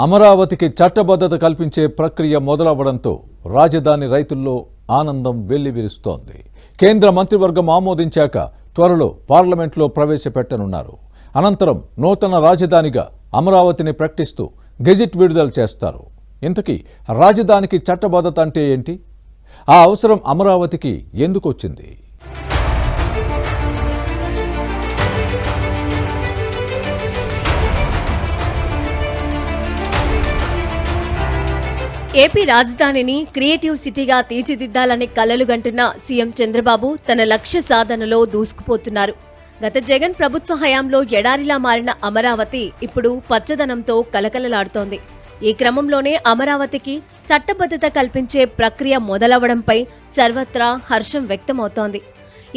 అమరావతికి చట్టబద్ధత కల్పించే ప్రక్రియ మొదలవ్వడంతో రాజధాని రైతుల్లో ఆనందం వెల్లివిరుస్తోంది. కేంద్ర మంత్రివర్గం ఆమోదించాక త్వరలో పార్లమెంట్లో ప్రవేశపెట్టనున్నారు. అనంతరం నూతన రాజధానిగా అమరావతిని ప్రకటిస్తూ గెజిట్ విడుదల చేస్తారు. ఇంతకీ రాజధానికి చట్టబద్ధత అంటే ఏంటి? ఆ అవసరం అమరావతికి ఎందుకు వచ్చింది? ఏపీ రాజధానిని క్రియేటివ్ సిటీగా తీర్చిదిద్దాలని కలలుగంటున్న సీఎం చంద్రబాబు తన లక్ష్య సాధనలో దూసుకుపోతున్నారు. గత జగన్ ప్రభుత్వ హయాంలో ఎడారిలా మారిన అమరావతి ఇప్పుడు పచ్చదనంతో కలకలలాడుతోంది. ఈ క్రమంలోనే అమరావతికి చట్టబద్ధత కల్పించే ప్రక్రియ మొదలవడంపై సర్వత్రా హర్షం వ్యక్తమవుతోంది.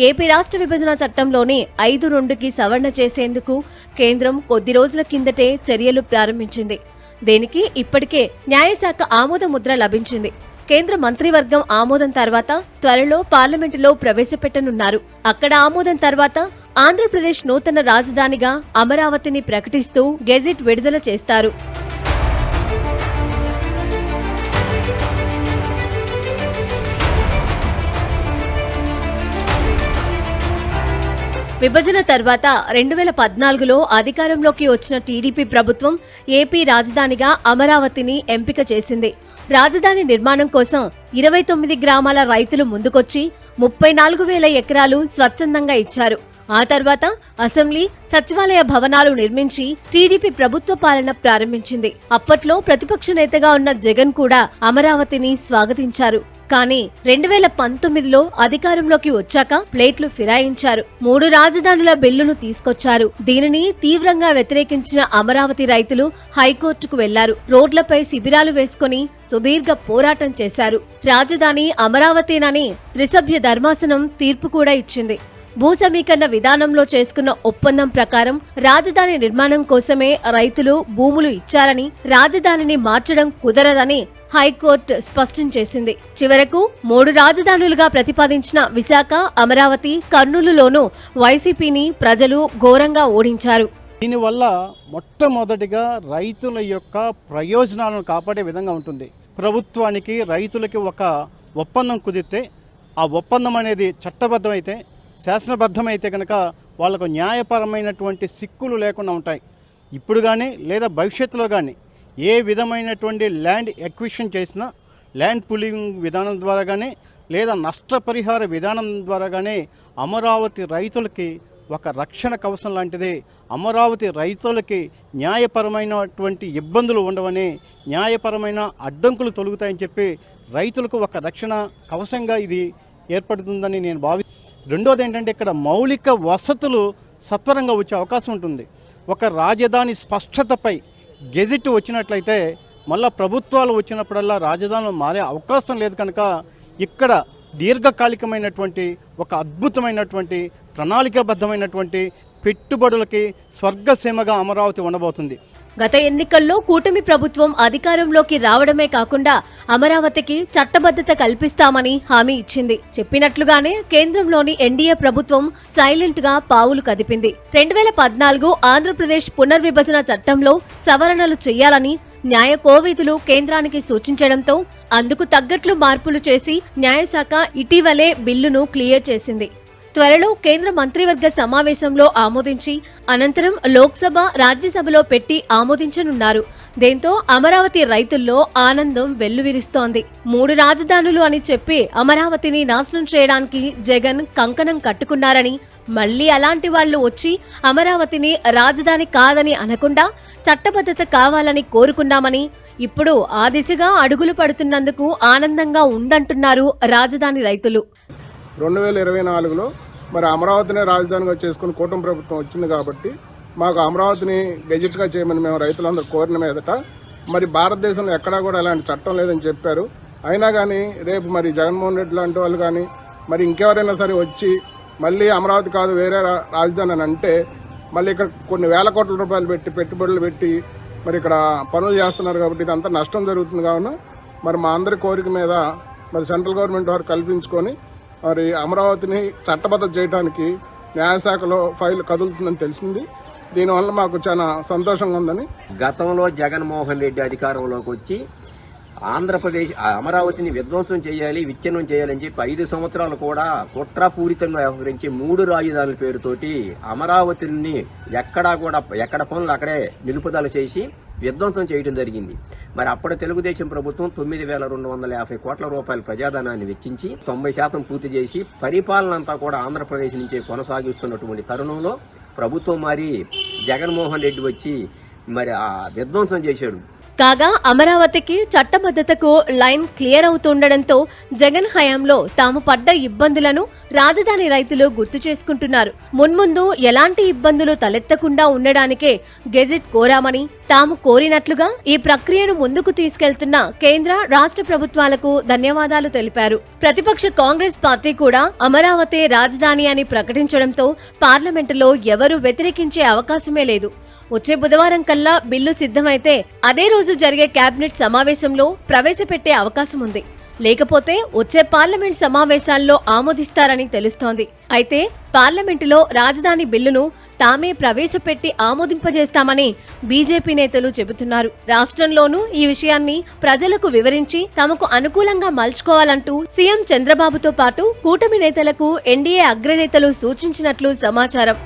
ఏపీ రాష్ట్ర విభజన చట్టంలోని 5(2)కి సవరణ చేసేందుకు కేంద్రం కొద్ది రోజుల కిందటే చర్యలు ప్రారంభించింది. దీనికి ఇప్పటికే న్యాయశాఖ ఆమోద ముద్ర లభించింది. కేంద్ర మంత్రివర్గం ఆమోదం తర్వాత త్వరలో పార్లమెంటులో ప్రవేశపెట్టనున్నారు. అక్కడ ఆమోదం తర్వాత ఆంధ్రప్రదేశ్ నూతన రాజధానిగా అమరావతిని ప్రకటిస్తూ గెజిట్ విడుదల చేస్తారు. విభజన తర్వాత 2014లో అధికారంలోకి వచ్చిన టీడీపీ ప్రభుత్వం ఏపీ రాజధానిగా అమరావతిని ఎంపిక చేసింది. రాజధాని నిర్మాణం కోసం 29 గ్రామాల రైతులు ముందుకొచ్చి 34,000 ఎకరాలు స్వచ్ఛందంగా ఇచ్చారు. ఆ తర్వాత అసెంబ్లీ, సచివాలయ భవనాలు నిర్మించి టీడీపీ ప్రభుత్వ పాలన ప్రారంభించింది. అప్పట్లో ప్రతిపక్ష నేతగా ఉన్న జగన్ కూడా అమరావతిని స్వాగతించారు. కానీ 2019లో అధికారంలోకి వచ్చాక ప్లేట్లు ఫిరాయించారు. 3 రాజధానుల బిల్లును తీసుకొచ్చారు. దీనిని తీవ్రంగా వ్యతిరేకించిన అమరావతి రైతులు హైకోర్టుకు వెళ్లారు. రోడ్లపై శిబిరాలు వేసుకుని సుదీర్ఘ పోరాటం చేశారు. రాజధాని అమరావతినని త్రిసభ్య ధర్మాసనం తీర్పు కూడా ఇచ్చింది. భూ సమీకరణ విధానంలో చేసుకున్న ఒప్పందం ప్రకారం రాజధాని నిర్మాణం కోసమే రైతులు భూములు ఇచ్చారని, రాజధానిని మార్చడం కుదరదని హైకోర్టు స్పష్టం చేసింది. చివరకు 3 రాజధానులుగా ప్రతిపాదించిన విశాఖ, అమరావతి, కర్నూలులోనూ వైసీపీని ప్రజలు ఘోరంగా ఓడించారు. దీనివల్ల మొట్టమొదటిగా రైతుల యొక్క ప్రయోజనాలను కాపాడే విధంగా ఉంటుంది. ప్రభుత్వానికి రైతులకి ఒక ఒప్పందం కుదిరితే ఆ ఒప్పందం అనేది చట్టబద్ధమైతే, శాసనబద్ధమైతే కనుక వాళ్ళకు న్యాయపరమైనటువంటి సిక్కులు లేకుండా ఉంటాయి. ఇప్పుడు కానీ లేదా భవిష్యత్తులో కానీ ఏ విధమైనటువంటి ల్యాండ్ ఎక్విజిషన్ చేసినా ల్యాండ్ పూలింగ్ విధానం ద్వారా కానీ లేదా నష్టపరిహార విధానం ద్వారా కానీ అమరావతి రైతులకి ఒక రక్షణ కవచం లాంటిది. అమరావతి రైతులకి న్యాయపరమైనటువంటి ఇబ్బందులు ఉండవని, న్యాయపరమైన అడ్డంకులు తొలగుతాయని చెప్పి రైతులకు ఒక రక్షణ కవచంగా ఇది ఏర్పడుతుందని నేను భావిస్తున్నాను. రెండోది ఏంటంటే ఇక్కడ మౌలిక వసతులు సత్వరంగా వచ్చే అవకాశం ఉంటుంది. ఒక రాజధాని స్పష్టతపై గెజిట్ వచ్చినట్లయితే మళ్ళా ప్రభుత్వాలు వచ్చినప్పుడల్లా రాజధానులు మారే అవకాశం లేదు. కనుక ఇక్కడ దీర్ఘకాలికమైనటువంటి ఒక అద్భుతమైనటువంటి ప్రణాళికాబద్ధమైనటువంటి పెట్టుబడులకి స్వర్గసీమగా అమరావతి ఉండబోతుంది. గత ఎన్నికల్లో కూటమి ప్రభుత్వం అధికారంలోకి రావడమే కాకుండా అమరావతికి చట్టబద్ధత కల్పిస్తామని హామీ ఇచ్చింది. చెప్పినట్లుగానే కేంద్రంలోని ఎన్డీఏ ప్రభుత్వం సైలెంట్ గా పావులు కదిపింది. 2014 ఆంధ్రప్రదేశ్ పునర్విభజన చట్టంలో సవరణలు చేయాలని న్యాయ కోవిదులు కేంద్రానికి సూచించడంతో అందుకు తగ్గట్లు మార్పులు చేసి న్యాయశాఖ ఇటీవలే బిల్లును క్లియర్ చేసింది. త్వరలో కేంద్ర మంత్రివర్గ సమావేశంలో ఆమోదించి అనంతరం లోక్సభ, రాజ్యసభలో పెట్టి ఆమోదించనున్నారు. దీంతో అమరావతి రైతుల్లో ఆనందం వెల్లువిరుస్తోంది. 3 రాజధానులు అని చెప్పి అమరావతిని నాశనం చేయడానికి జగన్ కంకణం కట్టుకున్నారని, మళ్లీ అలాంటి వాళ్లు వచ్చి అమరావతిని రాజధాని కాదని అనకుండా చట్టబద్ధత కావాలని కోరుకున్నామని, ఇప్పుడు ఆ దిశగా అడుగులు పడుతున్నందుకు ఆనందంగా ఉందంటున్నారు రాజధాని రైతులు. 2024లో మరి అమరావతిని రాజధానిగా చేసుకుని కూటమి ప్రభుత్వం వచ్చింది కాబట్టి మాకు అమరావతిని గెజిట్గా చేయమని మేము రైతులందరూ కోరిన మీదట మరి భారతదేశంలో ఎక్కడా కూడా అలాంటి చట్టం లేదని చెప్పారు. అయినా కానీ రేపు మరి జగన్మోహన్ రెడ్డి లాంటి వాళ్ళు కానీ మరి ఇంకెవరైనా సరే వచ్చి మళ్ళీ అమరావతి కాదు వేరే రాజధాని అని అంటే మళ్ళీ ఇక్కడ కొన్ని వేల కోట్ల రూపాయలు పెట్టి పెట్టుబడులు పెట్టి మరి ఇక్కడ పనులు చేస్తున్నారు. కాబట్టి ఇదంతా నష్టం జరుగుతుంది. కావున మరి మా అందరి కోరిక మీద మరి సెంట్రల్ గవర్నమెంట్ వారు కల్పించుకొని మరి అమరావతిని చట్టబద్ధత చేయడానికి న్యాయశాఖలో ఫైల్ కదులుతుందని తెలిసింది. దీనివల్ల మాకు చాలా సంతోషంగా ఉందని. గతంలో జగన్మోహన్ రెడ్డి అధికారంలోకి వచ్చి ఆంధ్రప్రదేశ్ అమరావతిని విధ్వంసం చేయాలి, విచ్ఛిన్నం చేయాలని చెప్పి 5 సంవత్సరాలు కూడా కుట్రపూరితంగా వ్యవహరించి 3 రాజధానుల పేరుతోటి అమరావతిని ఎక్కడ పనులు అక్కడే నిలుపుదల చేసి విధ్వంసం చేయడం జరిగింది. మరి అప్పటి తెలుగుదేశం ప్రభుత్వం 9,250 కోట్ల రూపాయల ప్రజాధనాన్ని వెచ్చించి 90% పూర్తి చేసి పరిపాలన అంతా కూడా ఆంధ్రప్రదేశ్ నుంచే కొనసాగిస్తున్నటువంటి తరుణంలో ప్రభుత్వం మారి జగన్మోహన్ రెడ్డి వచ్చి మరి ఆ విధ్వంసం చేశాడు. కాగా అమరావతికి చట్టబద్ధతకు లైన్ క్లియర్ అవుతుండటంతో జగన్ హయాంలో తాము పడ్డ ఇబ్బందులను రాజధాని రైతులు గుర్తు చేసుకుంటున్నారు. మున్ముందు ఎలాంటి ఇబ్బందులు తలెత్తకుండా ఉండడానికే గెజిట్ కోరామని, తాము కోరినట్లుగా ఈ ప్రక్రియను ముందుకు తీసుకెళ్తున్న కేంద్ర రాష్ట్ర ప్రభుత్వాలకు ధన్యవాదాలు తెలిపారు. ప్రతిపక్ష కాంగ్రెస్ పార్టీ కూడా అమరావతి రాజధాని అని ప్రకటించడంతో పార్లమెంటులో ఎవరూ వ్యతిరేకించే అవకాశమే లేదు. వచ్చే బుధవారం కల్లా బిల్లు సిద్ధమైతే అదే రోజు జరిగే కేబినెట్ సమావేశంలో ప్రవేశపెట్టే అవకాశం ఉంది. లేకపోతే వచ్చే పార్లమెంట్ సమావేశాల్లో ఆమోదిస్తారని తెలుస్తోంది. అయితే పార్లమెంటులో రాజధాని బిల్లును తామే ప్రవేశపెట్టి ఆమోదింపజేస్తామని బీజేపీ నేతలు చెబుతున్నారు. రాష్ట్రంలోనూ ఈ విషయాన్ని ప్రజలకు వివరించి తమకు అనుకూలంగా మలుచుకోవాలంటూ సీఎం చంద్రబాబుతో పాటు కూటమి నేతలకు ఎన్డీఏ అగ్రనేతలు సూచించినట్లు సమాచారం.